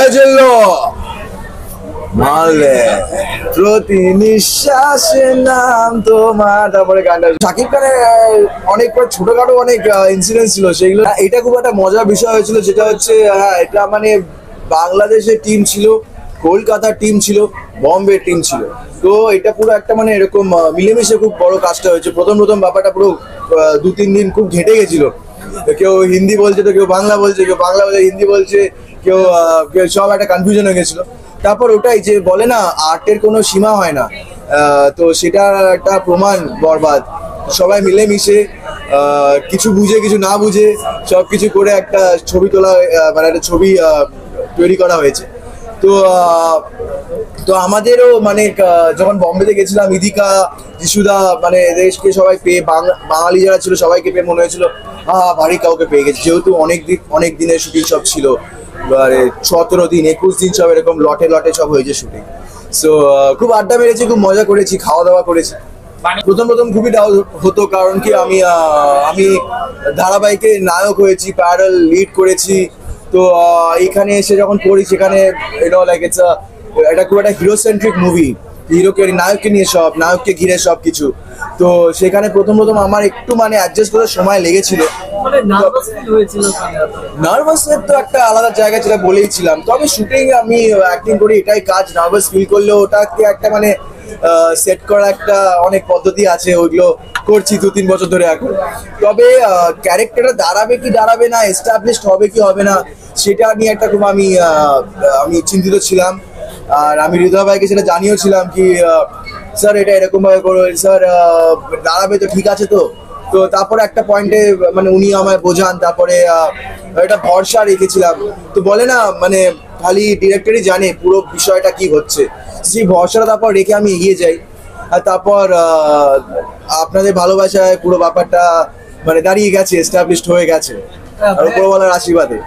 এজেলো মালে প্রতি নিঃশ্বাসে নাম তোমার। তারপরে গানটা শাকিব খানের অনেক ছোটখাটো অনেক ইনসিডেন্ট ছিল, সেগুলো এটা খুব একটা মজার বিষয় হয়েছিল, যেটা হচ্ছে হ্যাঁ এটা মানে বাংলাদেশের টিম ছিল, কলকাতার টিম ছিল, বম্বে টিম ছিল। তো এটা পুরো একটা মানে এরকম মিলেমিশে খুব বড় কাজটা হয়েছে। প্রথম ব্যাপারটা পুরো 2-3 দিন খুব ঘেটে গেছিল। কেউ হিন্দি বলছে, তো কেউ বাংলা বলছে, কেউ বাংলা বলছে হিন্দি বলছে, কেউ সব একটা কনফিউশন হয়ে গেছিল। তারপর ওটাই যে বলে না আর্টের কোনো সীমা হয় না, তো সেটা একটা প্রমাণ বরবাদ। সবাই মিলেমিশে কিছু বুঝে কিছু না বুঝে সব কিছু করে একটা ছবি তোলা, মানে একটা ছবি তৈরি করা হয়েছে। তো তো আমাদেরও মানে যখন বম্বেতে গেছিলাম, ইদিকা, যিশুদা, মানে এদেরকে সবাই পেয়ে, বাঙালি যারা ছিল সবাইকে পেয়ে মনে হয়েছিল ভারী কাউকে পেয়ে গেছে, যেহেতু অনেক দিনের শুটিং সব ছিল, 17 দিন 21 দিন সব এরকম লটে সব হয়েছে শুটিং। সো খুব আড্ডা মেরেছি, খুব মজা করেছি, খাওয়া দাওয়া করেছি। প্রথম খুবই ডাউট হতো, কারণ কি আমি ধারাবাহিকে নায়ক হয়েছি, প্যারাল লিড করেছি। তো এইখানে এসে যখন পড়ি, সেখানে লাইক এটা খুব একটা হিরো সেন্ট্রিক মুভি, হিরোকে নায়ককে নিয়ে সব, নায়ককে ঘিরে সব কিছু। তো সেখানে প্রথম আমার একটু মানে অ্যাডজাস্ট করার সময় লেগেছিল। নার্ভাসনেস তো একটা আলাদা জায়গা ছিল, বলেইছিলাম। তবে শুটিং আমি অ্যাক্টিং করি, এটাই কাজ। নার্ভাস ফিল করলেও ওটাকে একটা মানে সেট করা একটা অনেক পদ্ধতি আছে, ওইগুলো করছি 2-3 বছর ধরে এখন। তবে ক্যারেক্টারটা দাঁড়াবে কি দাঁড়াবে না, এস্টাবলিশড হবে কি হবে না, সেটা নিয়ে একটা খুব আমি চিন্তিত ছিলাম। আর আমি হৃদয় ভাইকে সেটা জানিয়েছিলাম কি স্যার এটা এরকম ভাবে করো, স্যার দাঁড়াবে তো, ঠিক আছে তো। তো তারপরে একটা পয়েন্টে মানে উনি আমায় বোঝান, তারপরে এটা ভরসা রেখেছিলাম। তো বলে না মানে খালি ডিরেক্টরই জানে পুরো বিষয়টা কি হচ্ছে, সেই ভরসাটা তারপর রেখে আমি এগিয়ে যাই। আর তারপর আপনাদের ভালোবাসায় পুরো ব্যাপারটা মানে দাঁড়িয়ে গেছে, এস্টাবলিশড হয়ে গেছে, আর উপরওয়ালার আশীর্বাদে।